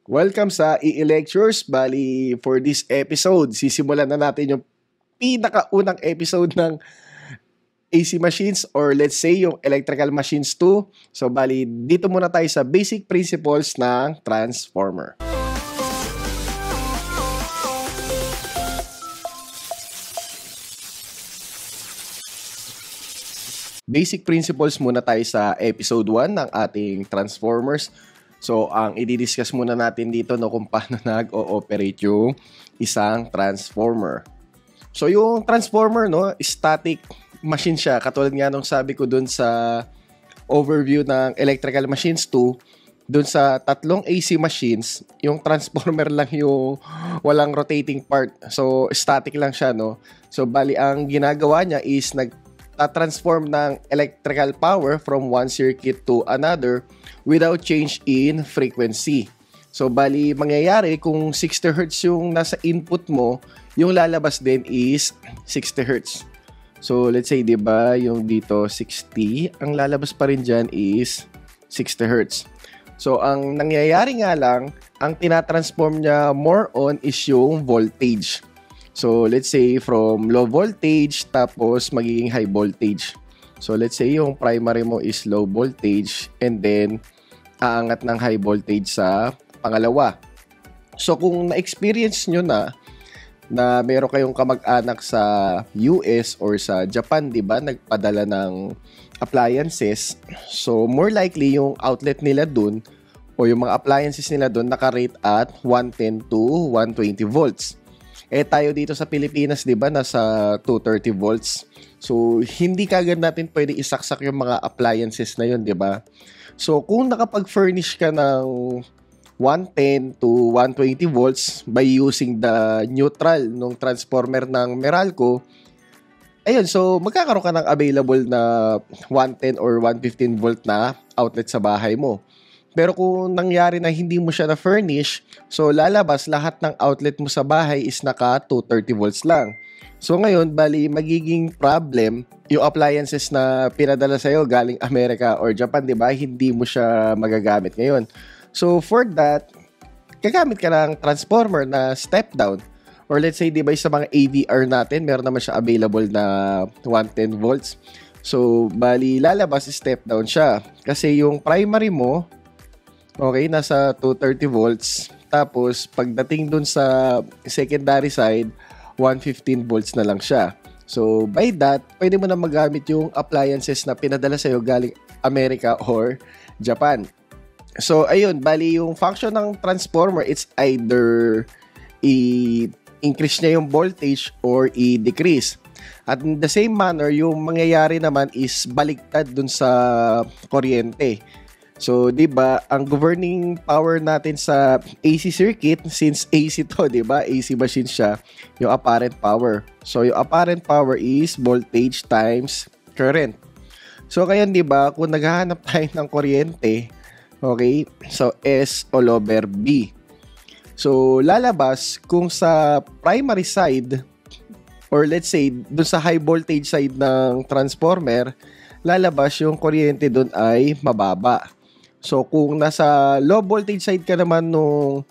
Welcome sa EE Lectures. Bali, for this episode, sisimulan na natin yung pinakaunang episode ng AC machines or let's say yung electrical machines 2. So, bali, dito muna tayo sa basic principles ng transformer. Basic principles muna tayo sa episode 1 ng ating transformers. So, ang i-discuss muna natin dito kung paano nag-ooperate yung isang transformer. So, yung transformer, static machine siya. Katulad nga nung sabi ko dun sa overview ng electrical machines 2, dun sa tatlong AC machines, yung transformer lang yung walang rotating part. So, static lang siya, So, bali, ang ginagawa niya is nagtatransform ng electrical power from one circuit to another without change in frequency. So, bali, mangyayari kung 60 Hz yung nasa input mo, yung lalabas din is 60 Hz. So, let's say, diba, yung dito 60, ang lalabas pa rin dyan is 60 Hz. So, ang nangyayari nga lang, ang tinatransform niya more on is yung voltage. So, let's say, from low voltage, tapos magiging high voltage. So, let's say, yung primary mo is low voltage, and then, aangat ng high voltage sa pangalawa. So, kung na-experience nyo na meron kayong kamag-anak sa US or sa Japan, di ba, nagpadala ng appliances, so more likely yung outlet nila dun o yung mga appliances nila dun nakarate at 110 to 120 volts. Tayo dito sa Pilipinas, di ba, nasa 230 volts. So, hindi kagad natin pwede isaksak yung mga appliances na yun, di ba? So, kung nakapag-furnish ka ng 110 to 120 volts by using the neutral ng transformer ng Meralco, ayun, so magkakaroon ka ng available na 110 or 115 volt na outlet sa bahay mo. Pero kung nangyari na hindi mo siya na-furnish, so lalabas lahat ng outlet mo sa bahay is naka 230 volts lang. So ngayon, bali, magiging problem yung appliances na pinadala sa'yo galing Amerika or Japan, di ba? Hindi mo siya magagamit ngayon. So for that, gagamit ka ng transformer na step down. Or let's say, di ba, sa mga AVR natin, meron naman siya available na 110 volts. So, bali, lalabas step down siya. Kasi yung primary mo, okay, nasa 230 volts. Tapos, pagdating dun sa secondary side, 115 volts na lang siya. So, by that, pwede mo na magamit yung appliances na pinadala sa'yo galing Amerika or Japan. So, ayun, bali yung function ng transformer, it's either i-increase niya yung voltage or i-decrease. At in the same manner, yung mangyayari naman is baliktad dun sa kuryente. So, 'di ba, ang governing power natin sa AC circuit, since AC to, 'di ba? AC machine siya, yung apparent power. So, yung apparent power is voltage times current. So, kaya 'di ba, kung naghahanap tayo ng kuryente, okay? So, S all over B. So, lalabas kung sa primary side or let's say dun sa high voltage side ng transformer, lalabas yung kuryente dun ay mababa. So, kung nasa low voltage side ka naman nung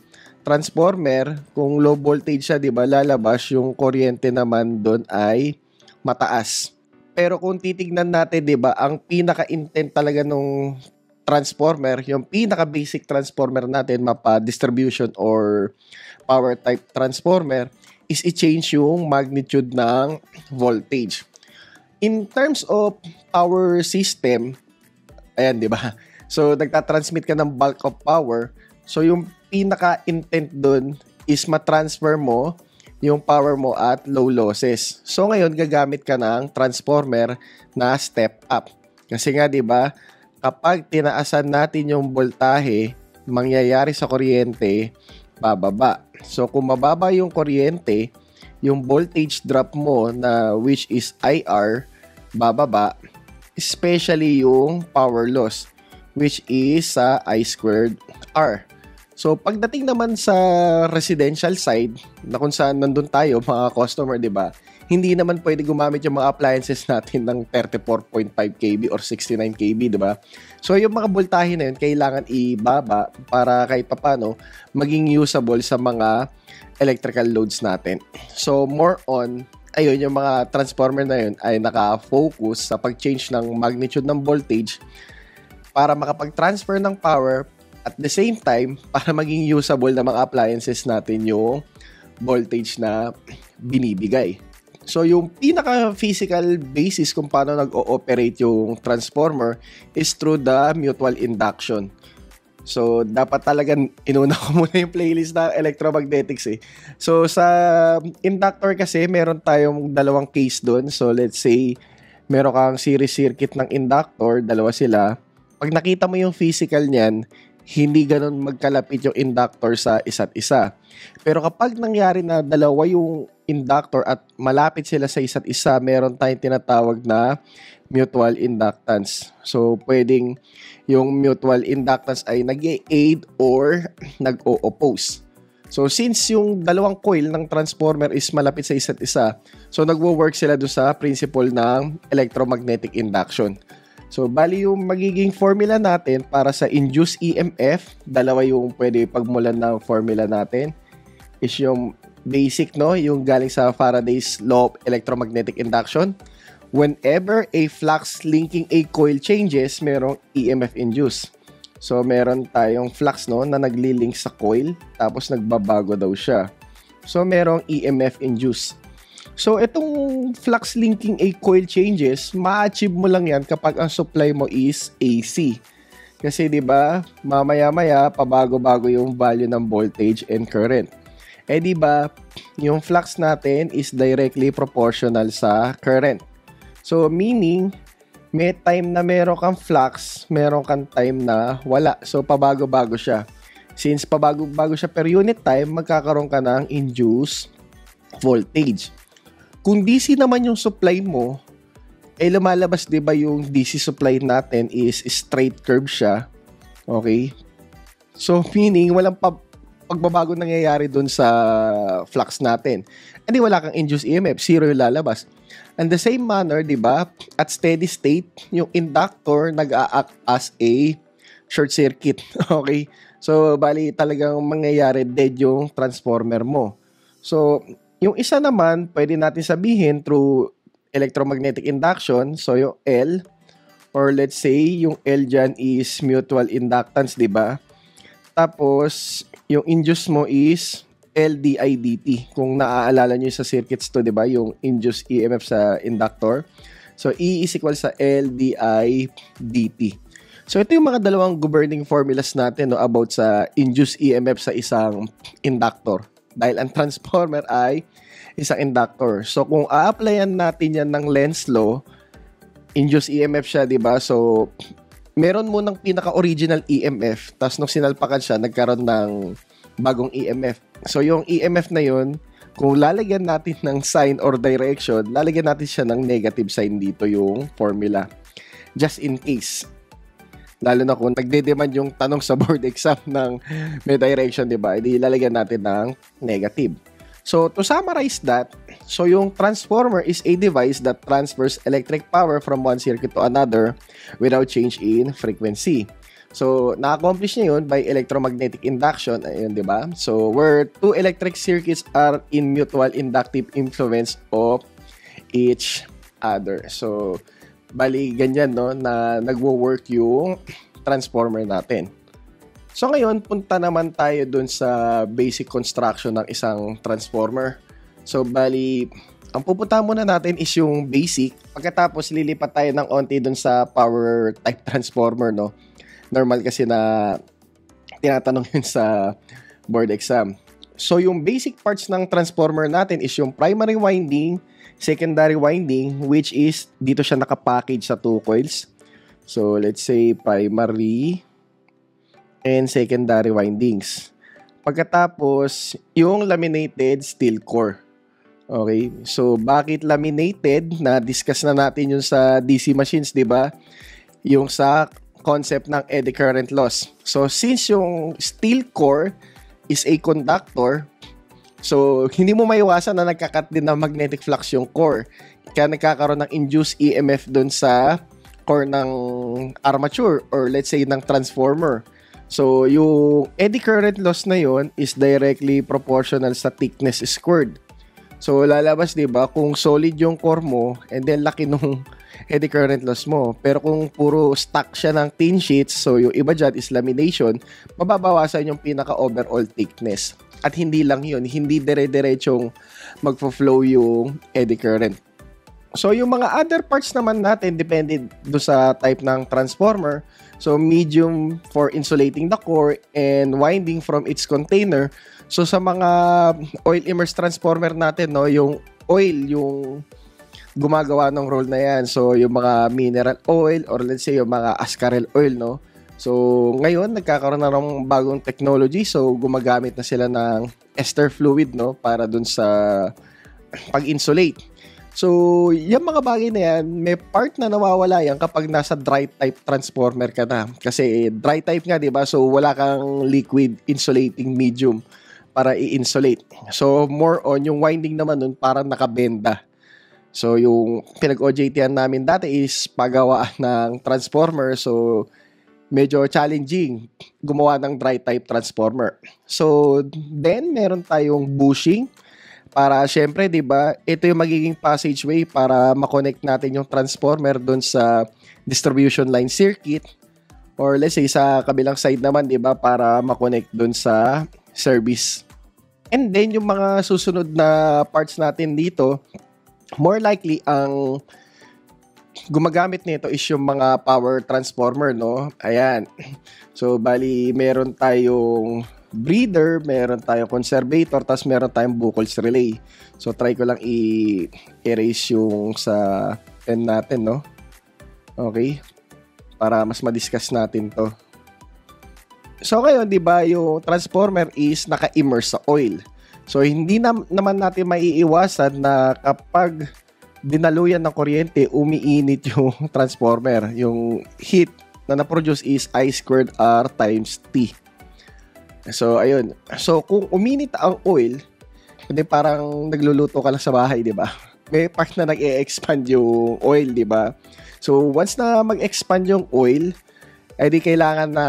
transformer, kung low voltage siya, di ba, lalabas yung kuryente naman doon ay mataas. Pero kung titignan natin, di ba, ang pinaka-intent talaga nung transformer, yung pinaka-basic transformer natin, mapa-distribution or power type transformer, is i-change yung magnitude ng voltage. In terms of power system, ayan, di ba? So, nagtatransmit ka ng bulk of power. So, yung pinaka-intent dun is matransfer mo yung power mo at low losses. So, ngayon, gagamit ka ng transformer na step up. Kasi nga, di ba, kapag tinaasan natin yung voltahe, mangyayari sa kuryente, bababa. So, kung mababa yung kuryente, yung voltage drop mo na which is IR, bababa, especially yung power loss, which is sa I squared R. So, pagdating naman sa residential side, na kung saan nandun tayo, mga customer, di ba? Hindi naman pwede gumamit yung mga appliances natin ng 34.5 kV or 69 kV, di ba? So, yung mga voltahe na yun, kailangan ibaba para kahit papano maging usable sa mga electrical loads natin. So, more on, ayun, yung mga transformer na yun ay naka-focus sa pag-change ng magnitude ng voltage para makapag-transfer ng power at the same time, para maging usable na mga appliances natin yung voltage na binibigay. So, yung pinaka-physical basis kung paano nag-ooperate yung transformer is through the mutual induction. So, dapat talaga inuna ko muna yung playlist ng electromagnetics eh. So, sa inductor kasi, meron tayong dalawang case doon. So, let's say, meron kang series circuit ng inductor, dalawa sila. Pag nakita mo yung physical niyan, hindi ganun magkalapit yung inductor sa isa't isa. Pero kapag nangyari na dalawa yung inductor at malapit sila sa isa't isa, meron tayong tinatawag na mutual inductance. So, pwedeng yung mutual inductance ay nag-aid or nag-o-oppose. So, since yung dalawang coil ng transformer is malapit sa isa't isa, so nagwo-work sila doon sa principle ng electromagnetic induction. So, bali yung magiging formula natin para sa induced EMF, dalawa yung pwede pagmulan ng formula natin, is yung basic, no? Yung galing sa Faraday's Law of Electromagnetic Induction. Whenever a flux linking a coil changes, merong EMF induced. So, meron tayong flux, no, na naglilink sa coil, tapos nagbabago daw siya. So, merong EMF induced. So, itong flux linking a coil changes, ma-achieve mo lang yan kapag ang supply mo is AC. Kasi, di ba, mamaya-maya, pabago-bago yung value ng voltage and current. Eh, di ba, yung flux natin is directly proportional sa current. So, meaning, may time na meron kang flux, meron kang time na wala. So, pabago-bago siya. Since pabago-bago siya per unit time, magkakaroon ka ng induced voltage. Kung DC naman yung supply mo, eh lumalabas 'di ba yung DC supply natin is straight curve siya. Okay? So meaning walang pagbabago nangyayari doon sa flux natin. Hindi wala kang induced EMF, zero yung lalabas. And the same manner, 'di ba? At steady state, yung inductor nag-a-act as a short circuit. Okay? So bali talagang mangyayari dead yung transformer mo. So yung isa naman, pwede natin sabihin through electromagnetic induction. So, yung L, or let's say, yung L dyan is mutual inductance, di ba? Tapos, yung induced mo is LdIdt. Kung naaalala nyo sa circuits to, di ba? Yung induced EMF sa inductor. So, E is equal sa LdIdt. So, ito yung mga dalawang governing formulas natin, no, about sa induced EMF sa isang inductor. Dahil ang transformer ay isang inductor. So, kung a-applyan natin yan ng Lenz law, induced EMF siya, di ba? So, meron mo ng pinaka-original EMF, tapos nung sinalpakan siya, nagkaroon ng bagong EMF. So, yung EMF na yun, kung lalagyan natin ng sign or direction, lalagyan natin siya ng negative sign dito yung formula. Just in case. Lalo na kung nagde-demand yung tanong sa board exam ng may direction, di ba? Hindi lalagyan natin ng negative. So, to summarize that, so yung transformer is a device that transfers electric power from one circuit to another without change in frequency. So, na-accomplish niya yun by electromagnetic induction, ayun, di ba? So, where two electric circuits are in mutual inductive influence of each other. So, bali ganyan, no, na nagwo-work yung transformer natin. So ngayon, punta naman tayo dun sa basic construction ng isang transformer. So bali, ang pupunta muna natin is yung basic. Pagkatapos, lilipat tayo ng onti dun sa power type transformer, no. Normal kasi na tinatanong yun sa board exam. So yung basic parts ng transformer natin is yung primary winding, secondary winding, which is dito siya nakapackage sa two coils. So, let's say primary and secondary windings. Pagkatapos, yung laminated steel core. Okay? So, bakit laminated? Na-discuss na natin yung sa DC machines, di ba? Yung sa concept ng eddy current loss. So, since yung steel core is a conductor, so hindi mo maiwasan na nagkakat din ng magnetic flux yung core. Kaya nagkakaroon ng induced EMF dun sa core ng armature or let's say ng transformer. So, yung eddy current loss na yon is directly proportional sa thickness squared. So, lalabas, di ba, kung solid yung core mo and then laki nung eddy current loss mo. Pero kung puro stack siya ng thin sheets, so yung iba dyan is lamination, mababawasan yung pinaka-overall thickness. At hindi lang yun, hindi dire-diretsong magfo-flow yung eddy current. So, yung mga other parts naman natin, depende do sa type ng transformer. So, medium for insulating the core and winding from its container. So, sa mga oil immersed transformer natin, no, yung oil, yung gumagawa ng role na yan. So, yung mga mineral oil or let's say yung mga ascarel oil, no. So, ngayon, nagkakaroon na ng bagong technology. So, gumagamit na sila ng ester fluid, no, para dun sa pag-insulate. So, yung mga bagay na yan, may part na nawawala yan kapag nasa dry type transformer ka na. Kasi dry type nga, di ba? So, wala kang liquid insulating medium para i-insulate. So, more on yung winding naman nun parang nakabenda. So, yung pinag-OJT-an namin dati is paggawa ng transformer. So, medyo challenging gumawa ng dry type transformer. So, then meron tayong bushing. Para syempre, 'di ba, ito yung magiging passageway para ma-connect natin yung transformer doon sa distribution line circuit or let's say sa kabilang side naman, 'di ba, para ma-connect doon sa service. And then yung mga susunod na parts natin dito, more likely ang gumagamit nito is yung mga power transformer, no? Ayan. So bali meron tayong breeder, meron tayong conservator, tapos meron tayong Buchholz relay. So, try ko lang i-erase yung sa pen natin, no? Okay? Para mas ma-discuss natin to. So, ngayon, di ba, yung transformer is naka-immerse sa oil. So, hindi naman natin maiiwasan na kapag dinaluyan ng kuryente, umiinit yung transformer. Yung heat na na-produce is I squared R times T. So, ayun. So, kung uminit ang oil, hindi parang nagluluto ka lang sa bahay, di ba? May part na nag-e-expand yung oil, di ba? So, once na mag-expand yung oil, ay di kailangan na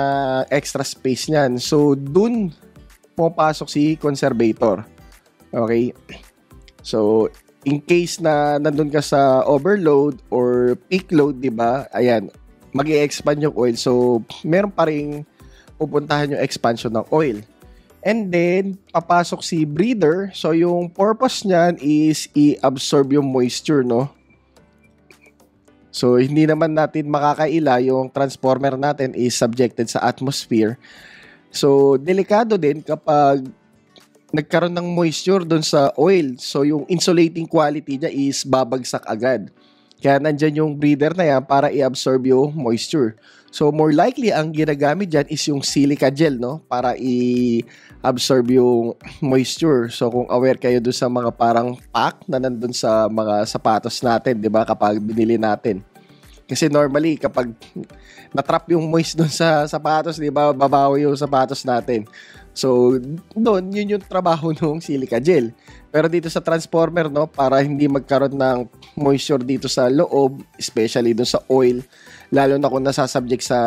extra space niyan. So, dun pumapasok si conservator. Okay? So, in case na nandun ka sa overload or peak load, di ba? Ayan, mag-e-expand yung oil. So, meron pa ring pupuntahan yung expansion ng oil. And then, papasok si breather. So, yung purpose niyan is i-absorb yung moisture, no? So, hindi naman natin makakaila yung transformer natin is subjected sa atmosphere. So, delikado din kapag nagkaroon ng moisture dun sa oil. So, yung insulating quality niya is babagsak agad. Kaya nandyan yung breather na yan para i-absorb yung moisture. So, more likely, ang ginagamit dyan is yung silica gel, no? Para i-absorb yung moisture. So, kung aware kayo doon sa mga parang pack na nandun sa mga sapatos natin, di ba? Kapag binili natin. Kasi normally, kapag natrap yung moist doon sa sapatos, di ba? Babawi yung sapatos natin. So, doon, yun yung trabaho ng silica gel. Pero dito sa transformer, no? Para hindi magkaroon ng moisture dito sa loob, especially doon sa oil, lalo na kung nasasubject sa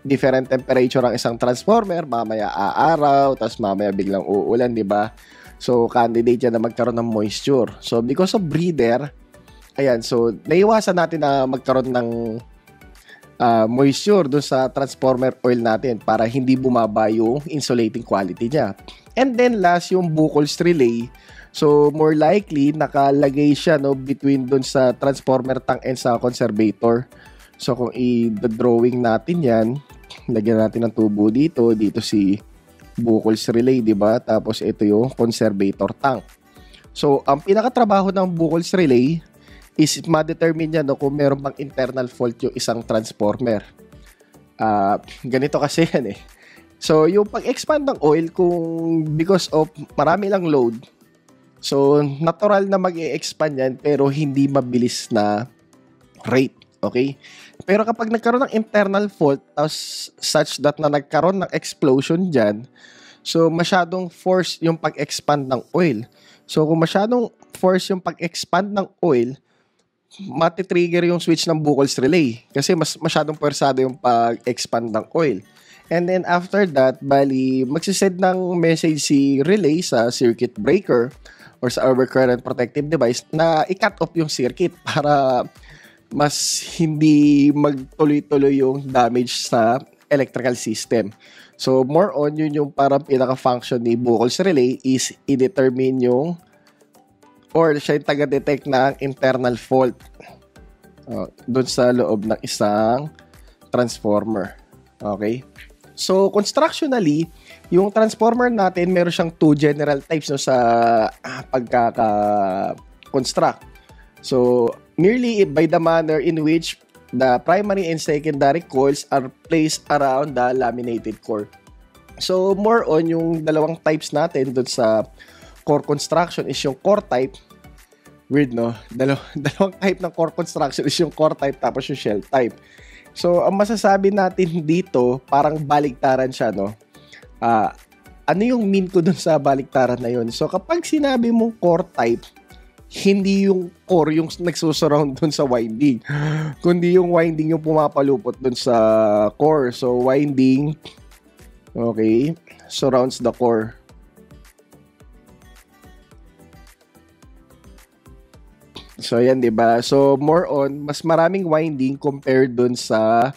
different temperature ang isang transformer, mamaya aaraw, tapos mamaya biglang uulan, di ba? So, candidate yan na magkaroon ng moisture. So, because of breather, ayan, so, naiwasan natin na magkaroon ng moisture dun sa transformer oil natin para hindi bumaba yung insulating quality niya. And then, last, yung Buchholz relay. So, more likely, nakalagay siya, no, between dun sa transformer tank and sa conservator. So, kung i-drawing natin yan, lagyan natin ng tubo dito. Dito si Buchholz relay, di ba? Tapos, ito yung conservator tank. So, ang pinakatrabaho ng Buchholz relay is ma-determine niya, no, kung meron bang internal fault yung isang transformer. Ganito kasi yan eh. So, yung pag-expand ng oil, kung because of marami lang load, so, natural na mag-e-expand yan, pero hindi mabilis na rate. Okay? Pero kapag nagkaroon ng internal fault, such that na nagkaroon ng explosion dyan, so masyadong force yung pag-expand ng oil. So kung masyadong force yung pag-expand ng oil, matitrigger yung switch ng Buchholz relay kasi masyadong pwersado yung pag-expand ng oil. And then after that, bali, magsisend ng message si relay sa circuit breaker or sa overcurrent protective device na i-cut off yung circuit para mas hindi magtuloy-tuloy yung damage sa electrical system. So more on, yun yung parang pinaka-function ni Buchholz relay is i-determine yung or siya yung taga-detect ng internal fault doon sa loob ng isang transformer. Okay? So, constructionally, yung transformer natin, meron siyang two general types no, sa pagkaka-construct. So, merely by the manner in which the primary and secondary coils are placed around the laminated core. So, more on yung dalawang types natin doon sa core construction is yung core type. Weird, no? Dalawang type ng core construction is yung core type tapos yung shell type. So, ang masasabi natin dito, parang baligtaran siya, no? Ano yung mean ko dun sa baligtaran na yun? So, kapag sinabi mong core type, hindi yung core yung nagsusurround dun sa winding, kundi yung winding yung pumapalupot dun sa core. So, winding, okay, surrounds the core. So, yan, diba? So, more on, mas maraming winding compared dun sa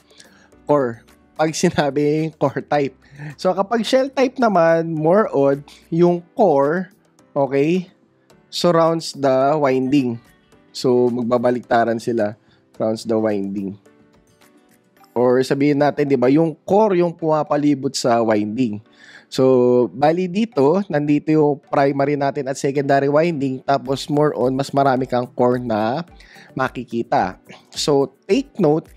core. Pag sinabi core type. So, kapag shell type naman, more on, yung core, okay, surrounds the winding. So, magbabaliktaran sila. Surrounds the winding. Or sabihin natin, diba, yung core yung pumapalibot sa winding. So, bali dito, nandito yung primary natin at secondary winding, tapos more on, mas marami kang core na makikita. So, take note,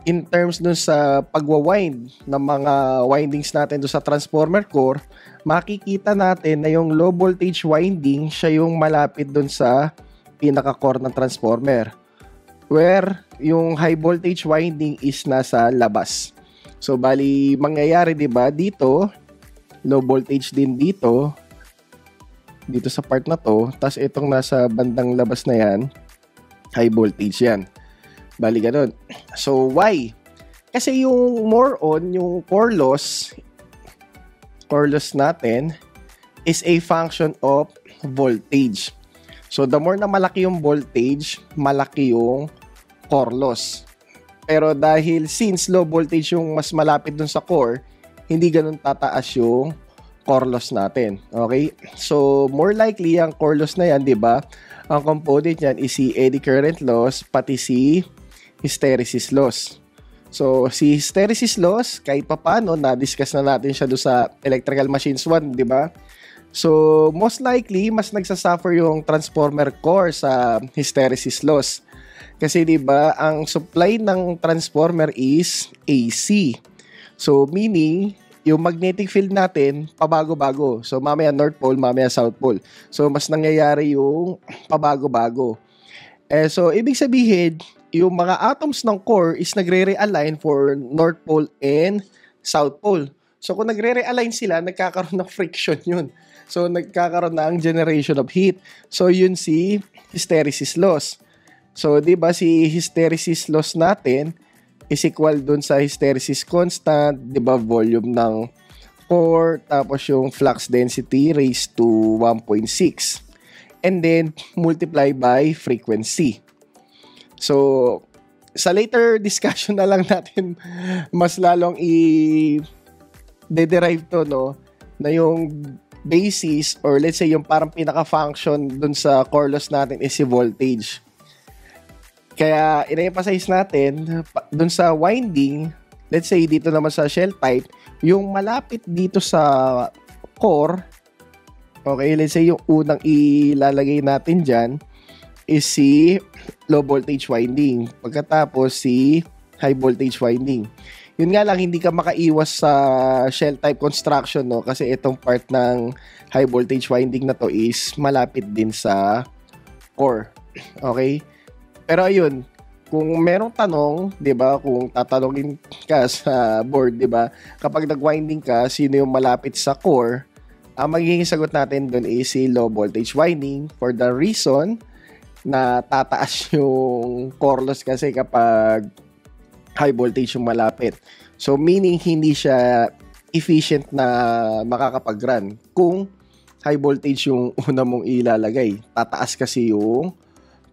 in terms dun sa pagwawind ng mga windings natin dun sa transformer core, makikita natin na yung low voltage winding, siya yung malapit dun sa pinaka-core ng transformer. Where yung high voltage winding is nasa labas. So, bali, mangyayari, diba, dito, low voltage din dito sa part na to, tas itong nasa bandang labas na yan, high voltage yan. Bali ganun. So why? Kasi yung more on, yung core loss natin is a function of voltage. So the more na malaki yung voltage, malaki yung core loss. Pero dahil since low voltage yung mas malapit dun sa core, hindi ganun tataas yung core loss natin. Okay? So, more likely, ang core loss na yan, di ba? Ang component yan is si eddy current loss, pati si hysteresis loss. So, si hysteresis loss, kahit papano, na-discuss na natin siya doon sa Electrical Machines 1, di ba? So, most likely, mas nagsasuffer yung transformer core sa hysteresis loss. Kasi, di ba, ang supply ng transformer is AC. So, meaning, yung magnetic field natin, pabago-bago. So, mamaya North Pole, mamaya South Pole. So, mas nangyayari yung pabago-bago. So, ibig sabihin, yung mga atoms ng core is nagre-realign for North Pole and South Pole. So, kung nagre-realign sila, nagkakaroon ng friction yun. So, nagkakaroon na ang generation of heat. So, yun si hysteresis loss. So, di ba si hysteresis loss natin is equal dun sa hysteresis constant, di ba, volume ng core, tapos yung flux density raised to 1.6. And then, multiply by frequency. So, sa later discussion na lang natin, mas lalong i-derive to, no, na yung basis, or let's say, yung parang pinaka-function dun sa core loss natin is si voltage. Kaya, ina-emphasize natin, dun sa winding, let's say, dito naman sa shell type, yung malapit dito sa core, okay, let's say, yung unang ilalagay natin dyan, is si low voltage winding. Pagkatapos, si high voltage winding. Yun nga lang, hindi ka makaiwas sa shell type construction, no? Kasi itong part ng high voltage winding na to is malapit din sa core. Okay? Pero ayun, kung merong tanong, 'di ba, kung tatanungin ka sa board, 'di ba, kapag nag-winding ka, sino yung malapit sa core, ang magiging sagot natin doon is si low voltage winding for the reason na tataas yung core loss kasi kapag high voltage yung malapit. So meaning hindi siya efficient na makakapag-run kung high voltage yung una mong ilalagay. Tataas kasi yung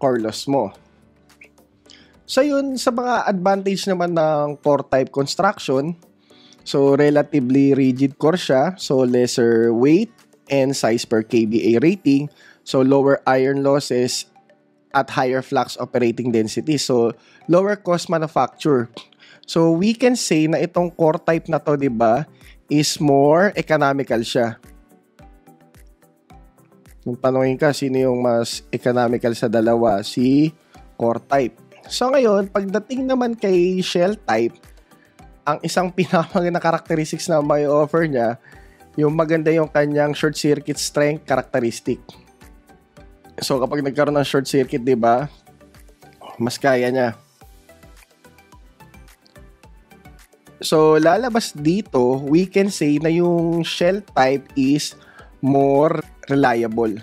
core loss mo. So yun, sa mga advantage naman ng core type construction, so relatively rigid core siya, so lesser weight and size per kVA rating, so lower iron losses at higher flux operating density, so lower cost manufacture. So we can say na itong core type na to, 'di ba, is more economical siya. Kung tanongin ka sino yung mas economical sa dalawa, si core type. So ngayon, pagdating naman kay shell type, ang isang pinakamagandang characteristics na may offer niya, yung maganda yung kanyang short circuit strength characteristic. So kapag nagkaroon ng short circuit, 'di ba, mas kaya niya. So lalabas dito, we can say na yung shell type is more reliable.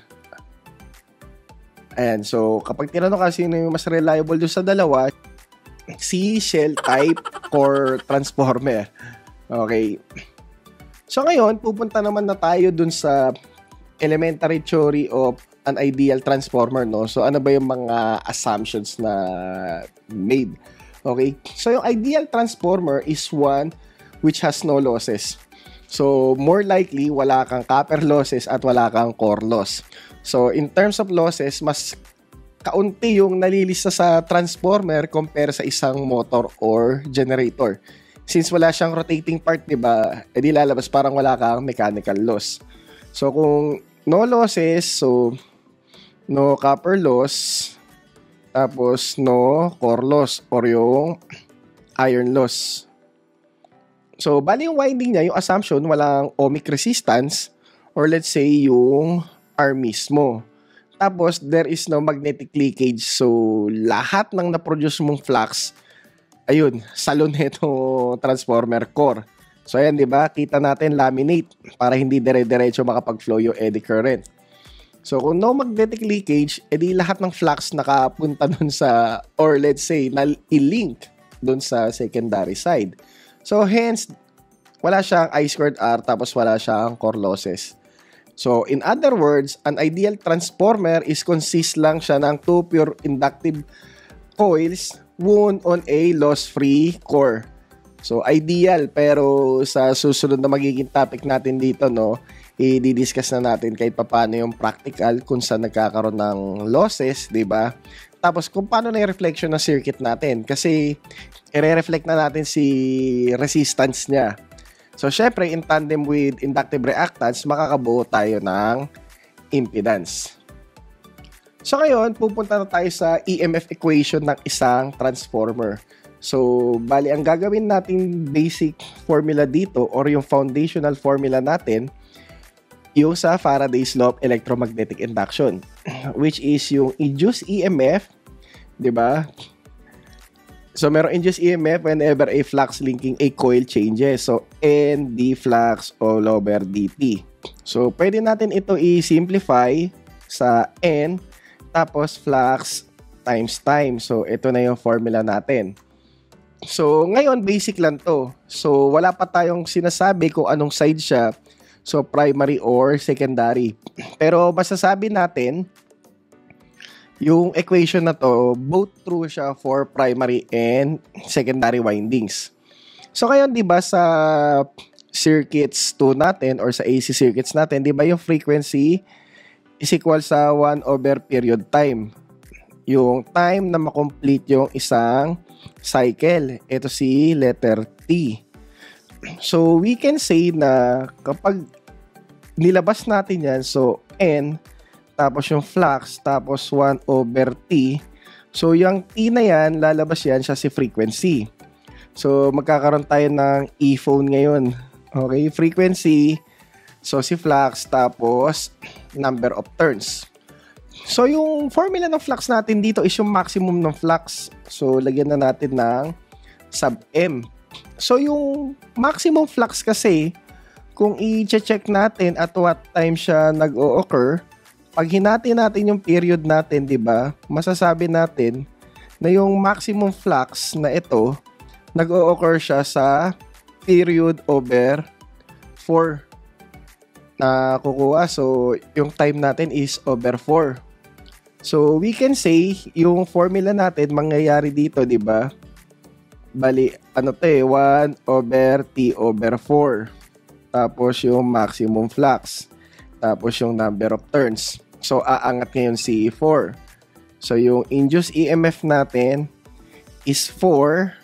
Ayan, so kapag tinanong ka sino yung mas reliable doon sa dalawa, si shell type core transformer. Okay. So ngayon, pupunta naman na tayo dun sa elementary theory of an ideal transformer, no? So ano ba yung mga assumptions na made? Okay? So yung ideal transformer is one which has no losses. So more likely, wala kang copper losses at wala kang core loss. So in terms of losses, mas kaunti yung nalilista sa transformer compare sa isang motor or generator. Since wala siyang rotating part, diba, edi lalabas parang wala kang mechanical loss. So kung no losses, so no copper loss, tapos no core loss or yung iron loss. So bali yung winding niya, yung assumption, walang ohmic resistance or let's say yung R mismo. Tapos there is no magnetic leakage. So lahat ng na-produce mong flux, ayun, salon nito transformer core. So ayan, 'di ba? Kita natin laminate para hindi dire-diretso makapag-flow yung eddy current. So kung no magnetic leakage, edi lahat ng flux nakapunta dun sa, or let's say na i-link dun sa secondary side. So hence wala siyang I²R tapos wala siyang core losses. So in other words, an ideal transformer is consist lang siya ng two pure inductive coils wound on a loss-free core. So ideal, pero sa susunod na magiging topic natin dito, no, i-discuss na natin kahit paano yung practical kung saan nagkakaroon ng losses, 'di ba? Tapos kung paano na yung reflection ng circuit natin, kasi i-reflect na natin si resistance niya. So syempre in tandem with inductive reactance, makakabuo tayo ng impedance. So ngayon, pupunta na tayo sa EMF equation ng isang transformer. So, bali, ang gagawin natin basic formula dito or yung foundational formula natin, yung sa Faraday's law of electromagnetic induction, which is yung induced EMF, di ba? So, merong induced EMF whenever a flux linking a coil changes. So, N d flux all over dt. So, pwede natin ito i-simplify sa N tapos flux times time. So, ito na yung formula natin. So, ngayon, basic lang to. So, wala pa tayong sinasabi kung anong side siya. So, primary or secondary. Pero, masasabi natin, yung equation na to, both true siya for primary and secondary windings. So, ngayon, di ba, sa circuits 2 natin or sa AC circuits natin, di ba, yung frequency is equal sa 1 over period time. Yung time na makomplete yung isang cycle. Ito si letter T. So, we can say na kapag nilabas natin yan, so N, tapos yung flux, tapos 1 over T. So, yung T na yan, lalabas yan siya si frequency. So, magkakaroon tayo ng E-phone ngayon. Okay, frequency. So, si flux, tapos number of turns. So, yung formula ng flux natin dito is yung maximum ng flux. So, lagyan na natin ng sub M. So, yung maximum flux kasi, kung i-check natin at what time siya nag-o-occur, pag hinati natin yung period natin, di ba, masasabi natin na yung maximum flux na ito, nag-o-occur siya sa period over 4 na kukuha. So, yung time natin is over 4. So, we can say, yung formula natin, mangyayari dito, di ba? Bali, 1 over T over 4. Tapos, yung maximum flux. Tapos, yung number of turns. So, aangat ngayon si 4. So, yung induced EMF natin is 4.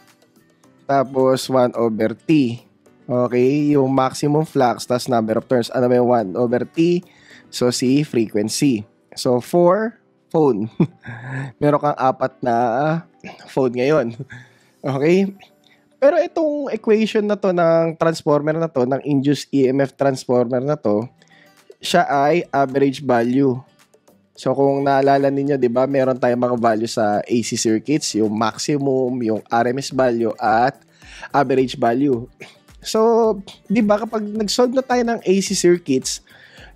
Tapos, 1 over T. Okay, yung maximum flux, tas number of turns. Ano ba yung 1 over T? So, si frequency. So, 4 phone. Meron kang 4 na phone ngayon. Okay? Pero itong equation na to ng transformer na to, ng induced EMF transformer na to, siya ay average value. So kung naalala ninyo, 'di ba, meron tayong mga value sa AC circuits, yung maximum, yung RMS value at average value. So, 'di ba, kapag nag-solve na tayo ng AC circuits,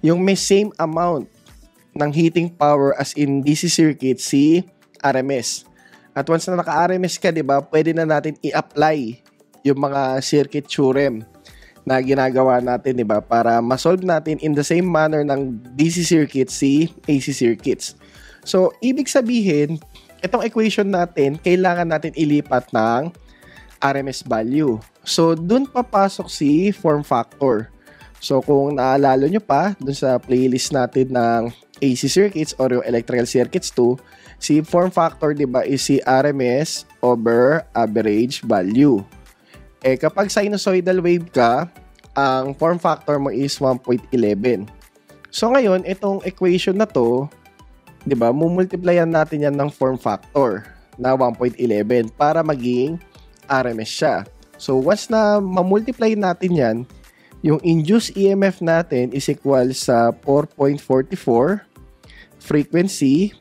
yung may same amount ng heating power as in DC circuit, si RMS. At once na naka-RMS ka, di ba, pwede na natin i-apply yung mga circuit theorem na ginagawa natin, di ba, para ma-solve natin in the same manner ng DC circuit si AC circuits. So, ibig sabihin, itong equation natin, kailangan natin ilipat ng RMS value. So, dun papasok si form factor. So, kung naalala nyo pa, dun sa playlist natin ng AC circuits or yung electrical circuits 2, si form factor, di ba, is si RMS over average value. Eh, kapag sinusoidal wave ka, ang form factor mo is 1.11. So, ngayon, itong equation na to, di ba, mumultiplyan natin yan ng form factor na 1.11 para maging RMS siya. So, once na mamultiply natin yan, yung induced EMF natin is equal sa 4.44 frequency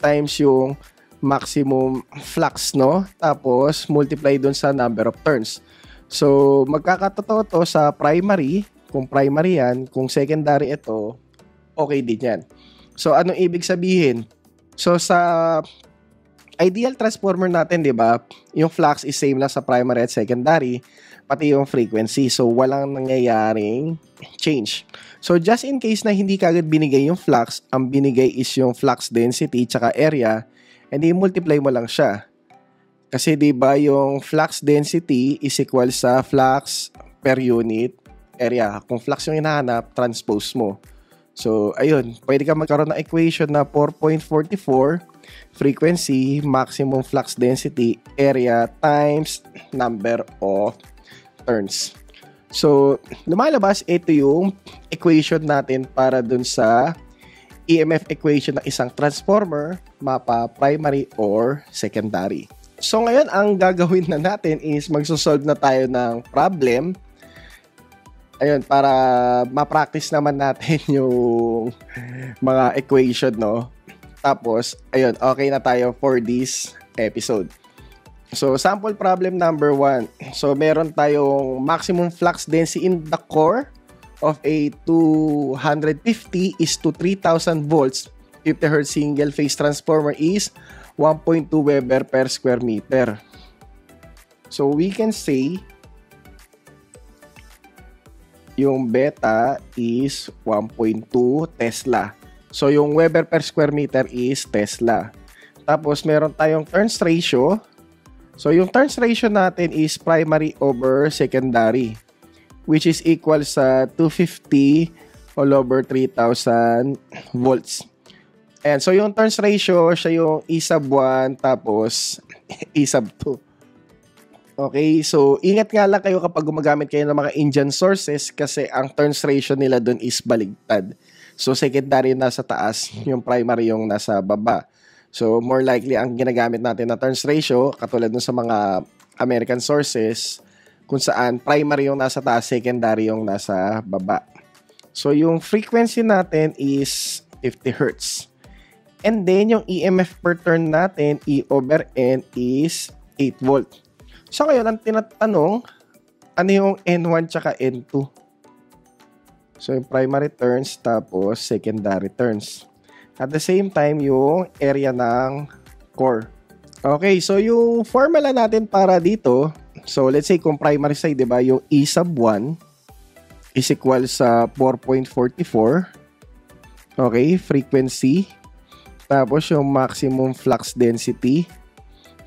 times yung maximum flux, no? Tapos, multiply dun sa number of turns. So, magkakatotoo to sa primary. Kung primary yan, kung secondary ito, okay din yan. So, anong ibig sabihin? So, sa ideal transformer natin, di ba, yung flux is same lang sa primary at secondary, pati yung frequency. So, walang nangyayaring change. So, just in case na hindi kagad binigay yung flux, ang binigay is yung flux density tsaka area, and i-multiply mo lang siya. Kasi, di ba, yung flux density is equal sa flux per unit area. Kung flux yung hinahanap, transpose mo. So, ayun, pwede ka magkaroon ng equation na 4.44 frequency, maximum flux density, area, times number of turns. So, lumalabas, ito yung equation natin para dun sa EMF equation ng isang transformer, mapa primary or secondary. So, ngayon, ang gagawin na natin is magsosolve na tayo ng problem. Ayun, para ma-practice naman natin yung mga equation, no? Tapos, ayun, okay na tayo for this episode. So, sample problem number 1. So, meron tayong maximum flux density in the core of a 250 is to 3,000 volts. 50 Hz single phase transformer is 1.2 Weber per square meter. So, we can say yung beta is 1.2 Tesla. So, yung Weber per square meter is Tesla. Tapos, meron tayong turns ratio. So, yung turns ratio natin is primary over secondary, which is equal sa 250 all over 3,000 volts. And so, yung turns ratio, siya yung E sub 1 tapos E sub 2. Okay, so ingat nga lang kayo kapag gumagamit kayo ng mga Indian sources kasi ang turns ratio nila dun is baligtad. So, secondary yung nasa taas, yung primary yung nasa baba. So, more likely, ang ginagamit natin na turns ratio, katulad dun sa mga American sources, kung saan primary yung nasa taas, secondary yung nasa baba. So, yung frequency natin is 50 Hz. And then, yung EMF per turn natin, E over N is 8 volt. So, ngayon, ang tinatanong, ano yung N1 tsaka N2? So, yung primary turns, tapos secondary turns. At the same time, yung area ng core. Okay, so yung formula natin para dito, so let's say kung primary side, diba, yung E sub 1 is equal sa 4.44. Okay, frequency. Tapos yung maximum flux density.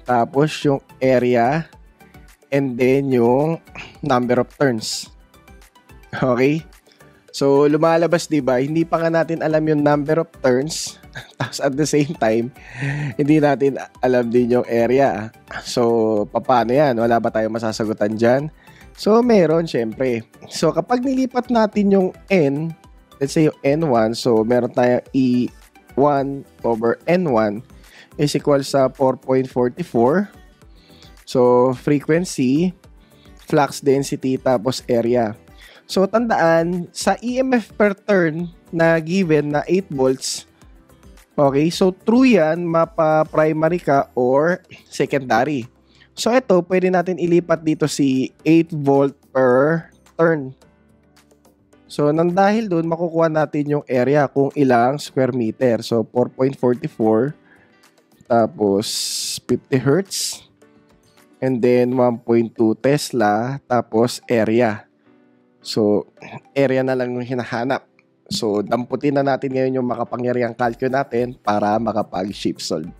Tapos yung area. And then yung number of turns. Okay? So lumalabas, diba? Hindi pa nga natin alam yung number of turns. Tapos at the same time, hindi natin alam din yung area. So paano yan? Wala ba tayong masasagutan dyan? So meron, syempre. So kapag nilipat natin yung N, let's say yung N1, so meron tayong E1 over N1 is equal sa 4.44. So, frequency, flux density, tapos area. So, tandaan, sa EMF per turn na given na 8 volts, okay, so true yan, mapa-primary ka or secondary. So, ito, pwede natin ilipat dito si 8 volt per turn. So, nang dahil doon, makukuha natin yung area kung ilang square meter. So, 4.44, tapos 50 Hertz, and then 1.2 Tesla, tapos area. So, area na lang yung hinahanap. So, damputin na natin ngayon yung makapangyarihang calculate natin para makapag-shape solve.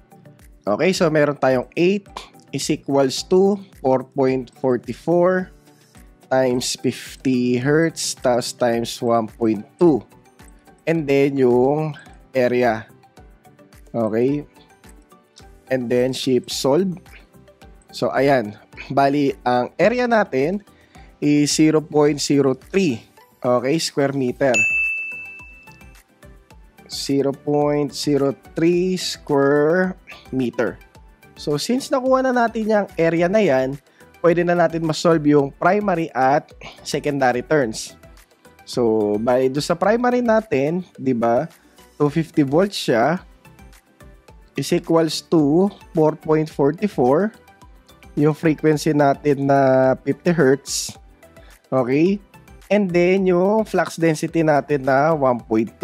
Okay, so meron tayong 8 is equals to 4.44 times 50 Hertz times 1.2. And then yung area. Okay. And then shape solve. So ayan. Bali, ang area natin is 0.03. Okay, square meter. 0.03 square meter. So since nakuha na natin yung area na yan, pwede na natin ma-solve yung primary at secondary turns. So, by do sa primary natin, di ba, 250 volts siya is equals to 4.44. Yung frequency natin na 50 Hertz. Okay? And then, yung flux density natin na 1.2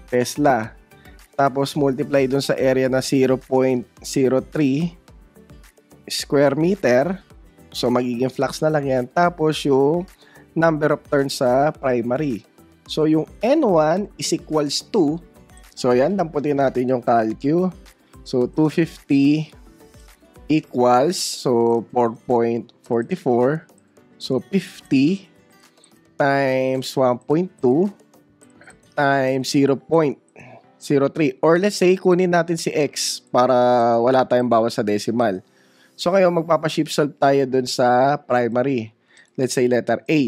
Tesla. Tapos, multiply dun sa area na 0.03 square meter. So, magiging flux na lang yan. Tapos, yung number of turns sa primary. So, yung N1 is equals to, so, yan, damputin natin yung calcu. So, 250 equals, so, 4.44. So, 50 times 1.2 times 0.03. Or let's say, kunin natin si X para wala tayong bawas sa decimal. So, ngayon, magpapaship solve tayo dun sa primary. Let's say, letter A.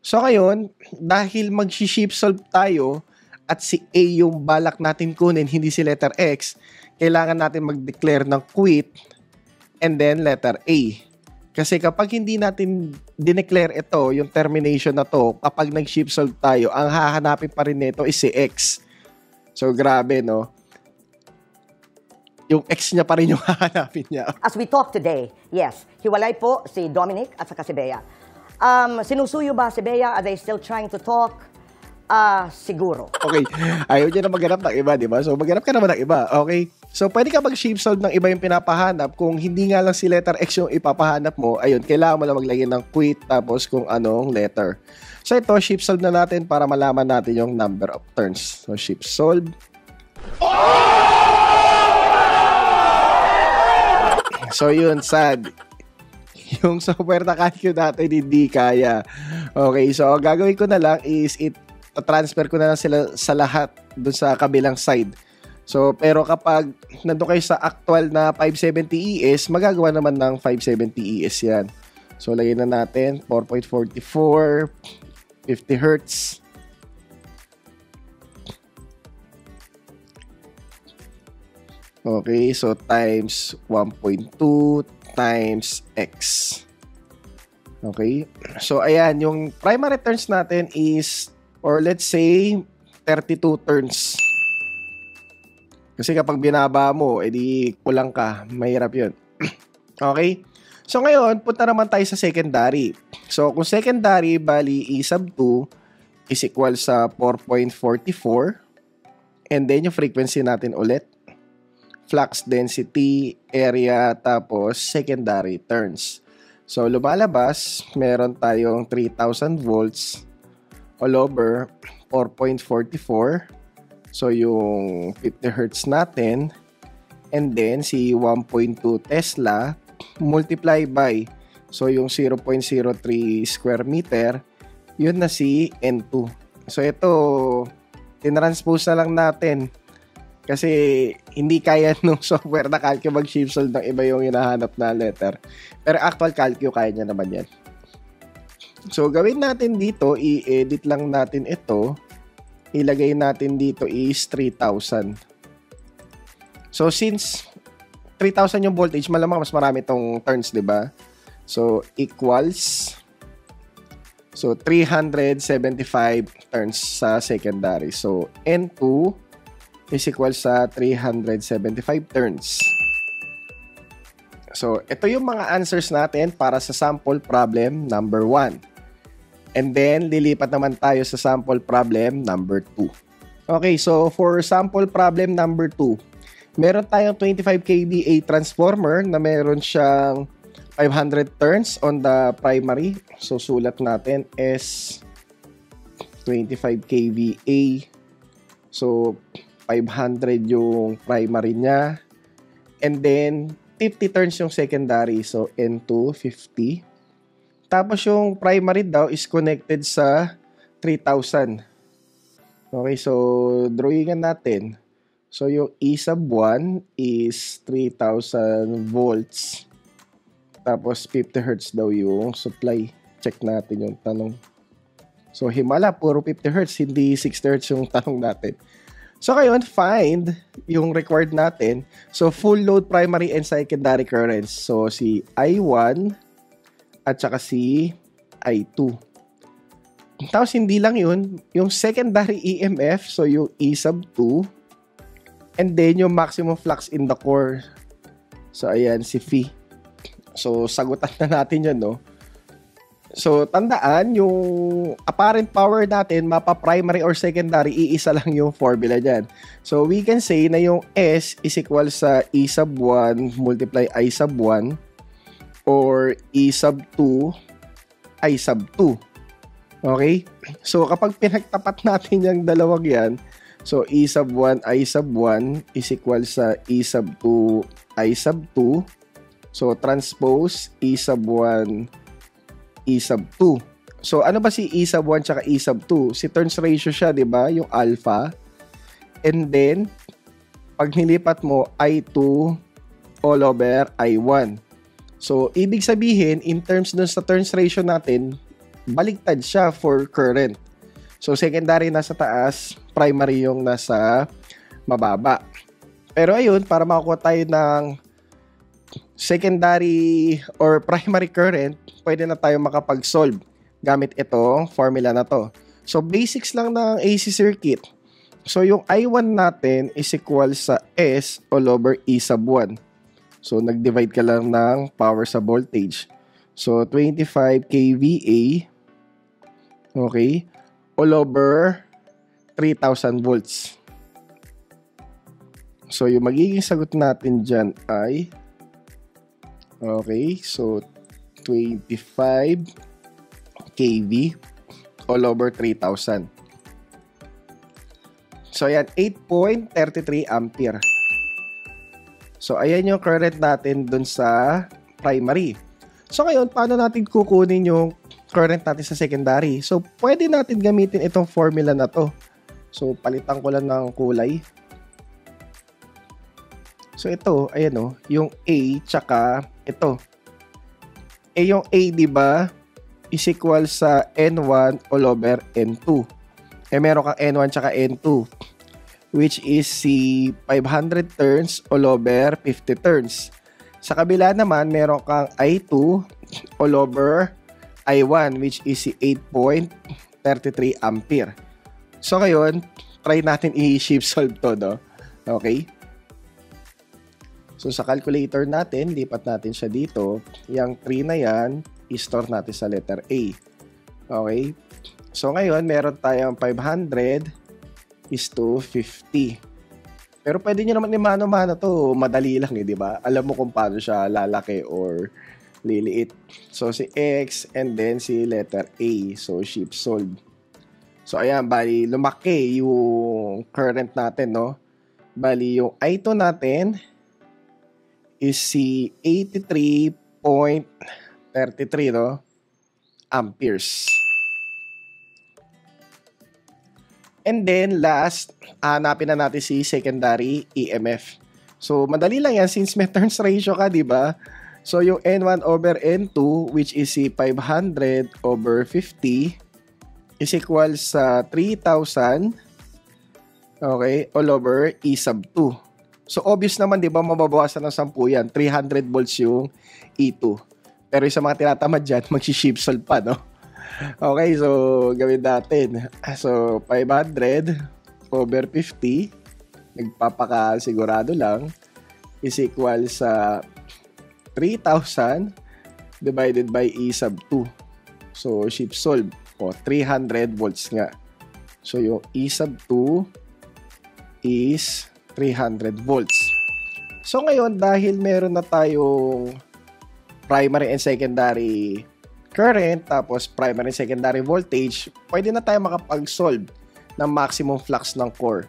So, ngayon, dahil mag-ship solve tayo at si A yung balak natin kunin, hindi si letter X, kailangan natin mag-declare ng quit and then letter A. Kasi kapag hindi natin dineclare ito, yung termination na to, kapag nag-ship solve tayo, ang hahanapin pa rin nito is si X. So, grabe, no? Yung ex niya pa rin yung hahanapin niya. As we talk today, yes, hiwalay po si Dominic at saka si Bea. Sinusuyo ba si Bea? Are they still trying to talk? Siguro. Okay, ayaw niya na maghanap ng iba, di ba? So, maghanap ka naman ng iba, okay? So, pwede ka mag-shape solve ng iba yung pinapahanap. Kung hindi nga lang si letter X yung ipapahanap mo, ayun, kailangan mo lang maglagay ng quit tapos kung anong letter. So, ito, shape solve na natin para malaman natin yung number of turns. So, shape solve. So, yun, sad. Yung software na calculate natin, hindi kaya. Okay, so, gagawin ko na lang is transfer ko na lang sila sa lahat dun sa kabilang side. So, pero kapag nandun kayo sa actual na 570 ES, magagawa naman ng 570 ES yan. So, lagyan na natin 4.44, 50 Hertz. Okay, so times 1.2 times X. Okay, so ayan, yung primary turns natin is, or let's say, 32 turns. Kasi kapag binaba mo, edi kulang ka. Mahirap yun. Okay? So ngayon, punta naman tayo sa secondary. So kung secondary, bali E sub 2 is equal sa 4.44. And then yung frequency natin ulit. Flux density, area, tapos secondary turns. So lumalabas, meron tayong 3,000 volts all over 4.44. So yung 50 Hz natin. And then si 1.2 Tesla multiply by, so yung 0.03 square meter, yun na si N2. So ito, tinranspose na lang natin kasi hindi kaya nung software na calcu mag-shift solve ng iba yung hinahanap na letter. Pero actual calcu kaya niya naman yan. So gawin natin dito, i-edit lang natin ito. Ilagay natin dito is 3,000. So since 3,000 yung voltage, malamang mas marami itong turns, di ba? So equals, so 375 turns sa secondary. So N2 is equal sa 375 turns. So ito yung mga answers natin para sa sample problem number 1. And then lilipat naman tayo sa sample problem number 2. Okay, so for sample problem number 2, meron tayong 25 kVA transformer na meron siyang 500 turns on the primary. So sulat natin is 25 kVA. So 500 yung primary niya. And then 50 turns yung secondary. So N2, 50. Tapos yung primary daw is connected sa 3,000. Okay, so drawingan natin. So yung E sub 1 is 3,000 volts. Tapos 50 Hz daw yung supply. Check natin yung tanong. So himala, puro 50 Hz, hindi 60 Hz yung tanong natin. So ngayon, find yung required natin. So full load primary and secondary currents. So si I1 at saka si I2. Tapos hindi lang yun, yung secondary EMF, so yung E sub 2, and then yung maximum flux in the core. So ayan, si Phi. So sagutan na natin yun, no? So tandaan, yung apparent power natin, mapa-primary or secondary, iisa lang yung formula dyan. So we can say na yung S is equal sa E sub 1 multiply I sub 1 or E sub 2 I sub 2. Okay? So kapag pinagtapat natin yung dalawang yan, so E sub 1 I sub 1 is equal sa E sub 2 I sub 2. So transpose E sub 1 E sub 2. So ano ba si E sub 1 tsaka E sub 2? Si turns ratio siya, 'di ba? Yung alpha. And then pag nilipat mo I2 all over I1. So ibig sabihin in terms dun sa turns ratio natin, baligtad siya for current. So secondary nasa taas, primary yung nasa mababa. Pero ayun, para makakuha tayo ng secondary or primary current, pwede na tayo makapag-solve gamit itong formula na to. So basics lang ng AC circuit. So yung I1 natin is equal sa S all over E sub 1. So nag-divide ka lang ng power sa voltage. So 25 kVA, okay, all over 3,000 volts. So yung magiging sagot natin dyan ay, okay, so 25 kV all over 3,000. So ayan, 8.33 ampere. So ayan yung current natin dun sa primary. So ngayon, paano natin kukunin yung current natin sa secondary? So pwede natin gamitin itong formula na to. So palitan ko lang ng kulay. So ito, ayan o, yung A tsaka ito. Yung A, di ba, is equal sa N1 all over N2. Meron kang N1 tsaka N2, which is si 500 turns all over 50 turns. Sa kabila naman, meron kang I2 all over I1, which is si 8.33 ampere. So ngayon, try natin i-shift solve to, no? Okay? So sa calculator natin, lipat natin siya dito. Yung 3 na yan, i-store natin sa letter A. Okay? So ngayon, meron tayong 500 is to 50. Pero pwede nyo naman mano-mano to. Madali lang di ba? Alam mo kung paano siya lalaki or liliit. So si X and then si letter A. So shift solve. So ayan, bali lumaki yung current natin, no? Bali yung I2 natin is si 83.33, no? Amperes. And then last, hanapin na natin si secondary EMF. So madali lang yan since may turns ratio ka, di ba? So yung N1 over N2 which is si 500 over 50 is equal sa 3,000, okay, all over E sub 2. So obvious naman, di ba, mababawasan ng 10 yan. 300 volts yung E2. Pero yung sa mga tinatamad dyan, mag-shift solve pa, no? Okay, so gawin natin. So 500 over 50, nagpapakasigurado lang, is equal sa 3,000 divided by E sub 2. So shift solve. O, 300 volts nga. So yung E sub 2 is 300 volts. So ngayon, dahil meron na tayong primary and secondary current, tapos primary and secondary voltage, pwede na tayo makapag-solve ng maximum flux ng core.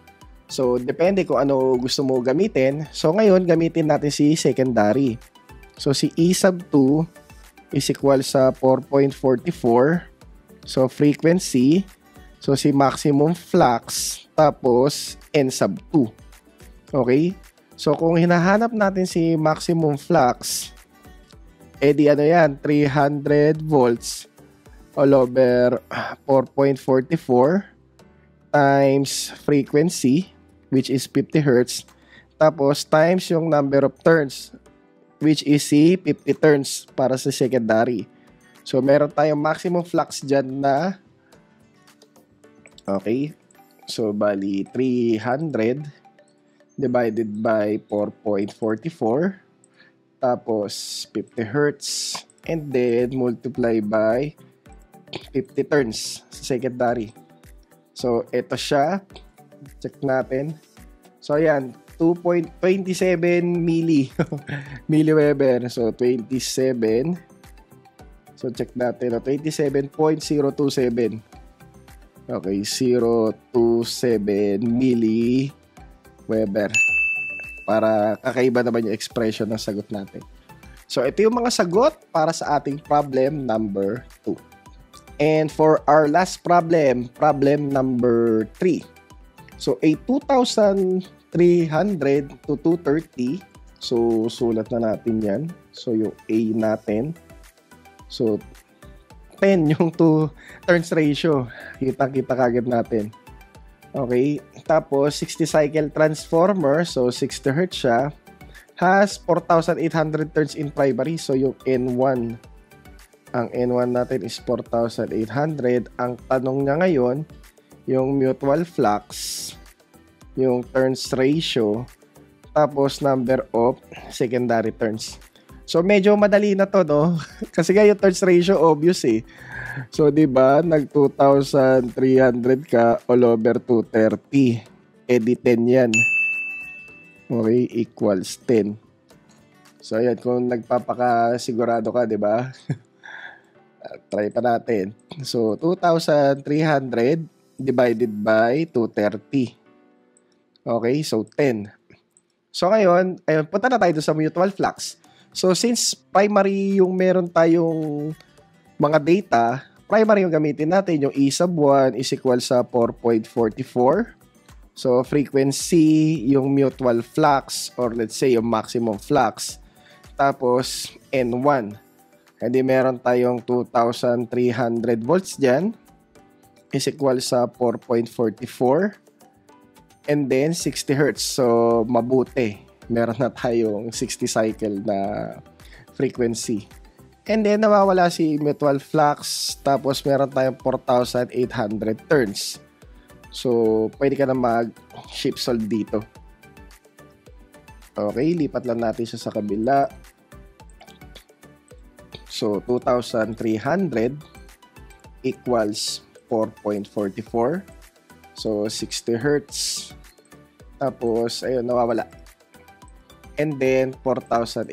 So, depende kung ano gusto mo gamitin. So ngayon, gamitin natin si secondary. So si E sub 2 is equal sa 4.44. So frequency. So si maximum flux, tapos N sub 2. Okay? So, kung hinahanap natin si maximum flux, edi ano yan, 300 volts all over 4.44 times frequency, which is 50 Hz, tapos times yung number of turns, which is si 50 turns para sa secondary. So, meron tayong maximum flux dyan na, okay, so, bali 300 divided by 4.44, tapos 50 Hz, and then multiply by 50 turns sa secondary. So, ito siya. Check natin. So, ayan, 2.27 milliweber. So, 27. So, check natin. 27.027. Okay, 027 milliweber. Para kakaiba naman yung expression ng sagot natin. So, ito yung mga sagot para sa ating problem number 2. And for our last problem, problem number 3. So, a 2,300 to 230. So, sulat na natin yan. So, yung A natin. So, 10 yung 2 turns ratio. Kita-kita kagad natin. Okay. Tapos, 60 cycle transformer. So, 60 Hz siya. Has 4,800 turns in primary. So, yung N1. Ang N1 natin is 4,800. Ang tanong niya ngayon, yung mutual flux, yung turns ratio, tapos number of secondary turns. So, medyo madali na to, no? Kasi nga yung turns ratio, obvious eh. So, di ba, nag 2,300 ka all over 230. Edi 10 yan. Okay, equals 10. So, ayan, kung nagpapakasigurado ka, di ba? Try pa natin. So, 2,300 divided by 230. Okay, so 10. So, ngayon, ayun, punta na tayo sa mutual flux. So, since primary yung meron tayong mga data, primary yung gamitin natin, yung E sub 1 is equal sa 4.44. So, frequency, yung mutual flux, or let's say yung maximum flux. Tapos, N1. Hindi meron tayong 2,300 volts dyan. Is equal sa 4.44. And then, 60 Hz. So, mabuti. Meron na tayong 60 cycle na frequency. And then, nawawala si mutual flux. Tapos, meron tayong 4,800 turns. So, pwede ka na mag-shift solve dito. Okay, lipat lang natin siya sa kabila. So, 2,300 equals 4.44. So, 60 Hertz. Tapos, ayun, nawawala. And then, 4,800.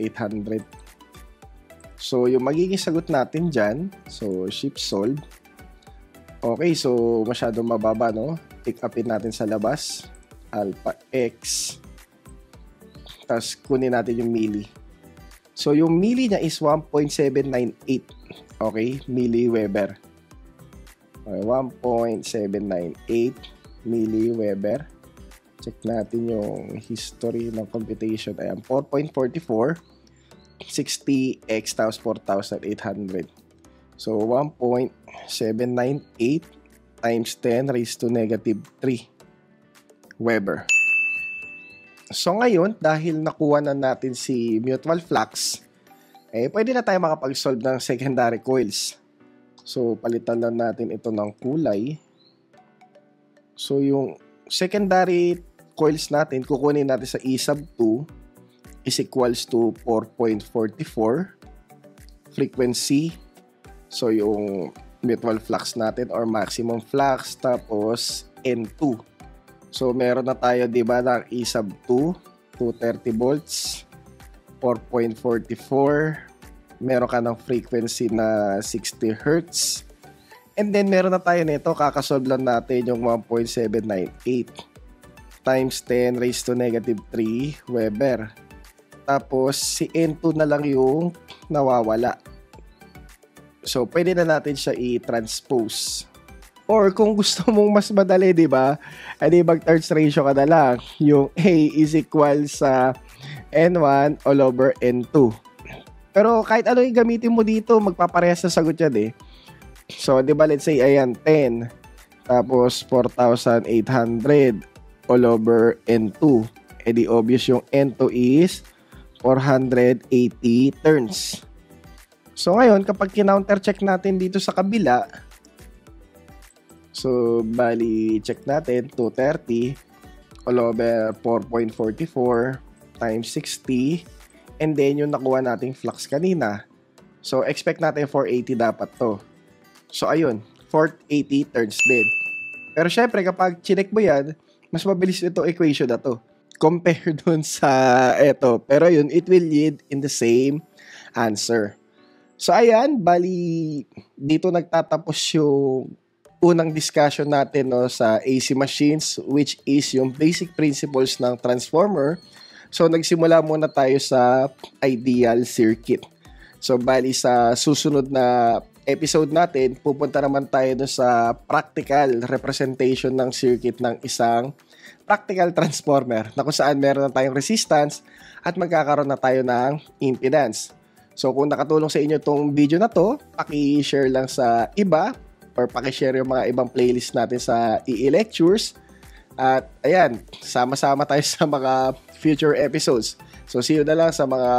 So, yung magiging sagot natin dyan, so, shift solve. Okay, so, masyadong mababa, no? Pick upin natin sa labas. Alpha X. Tapos, kunin natin yung milli. So, yung milli niya is 1.798. Okay, milliweber. Okay, 1.798 milliweber. Check natin yung history ng computation. Ayan, 4.44, 60x tapos 4,800. So, 1.798 times 10 raised to negative 3 Weber. So, ngayon, dahil nakuha na natin si mutual flux, pwede na tayo makapag-solve ng secondary coils. So, palitan lang natin ito ng kulay. So, yung secondary coils natin, kukunin natin sa E sub 2 is equals to 4.44 frequency. So, yung mutual flux natin or maximum flux, tapos N2. So, meron na tayo, di ba, ng E sub 2, 230 volts, 4.44. Meron ka ng frequency na 60 Hz. And then, meron na tayo nito, kakasolve lang natin yung 1.798 times 10 raised to negative 3 Weber. Tapos, si N2 na lang yung nawawala. So, pwede na natin siya i-transpose. Or, kung gusto mong mas madali, di ba? Edi, mag-turns ratio ka na lang. Yung A is equal sa N1 all over N2. Pero, kahit ano yung gamitin mo dito, magpaparehas na sagot yan eh. So, di ba, let's say, ayan, 10. Tapos, 4,800 all over N2. Edi obvious yung N2 is 480 turns. So ngayon, kapag kinounter check natin dito sa kabila, so bali check natin 230 all over 4.44 times 60, and then yung nakuha nating flux kanina. So expect natin 480 dapat to. So ayun, 480 turns din. Pero syempre kapag chinek mo yan, mas mabilis ito equation na to compare dun sa eto. Pero yun, it will lead in the same answer. So ayan, bali dito nagtatapos yung unang discussion natin, no, sa AC machines, which is yung basic principles ng transformer. So nagsimula muna tayo sa ideal circuit. So bali sa susunod na episode natin, pupunta naman tayo sa practical representation ng circuit ng isang practical transformer na kung saan meron na tayong resistance at magkakaroon na tayo ng impedance. So kung nakatulong sa inyo itong video na to, paki-share lang sa iba or paki-share yung mga ibang playlist natin sa EE Lectures. At ayan, sama-sama tayo sa mga future episodes. So see you na lang sa mga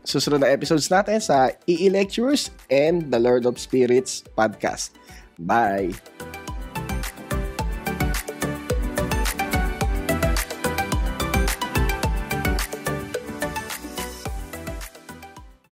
susunod na episodes natin sa EE Lectures and the Lord of Spirits podcast. Bye!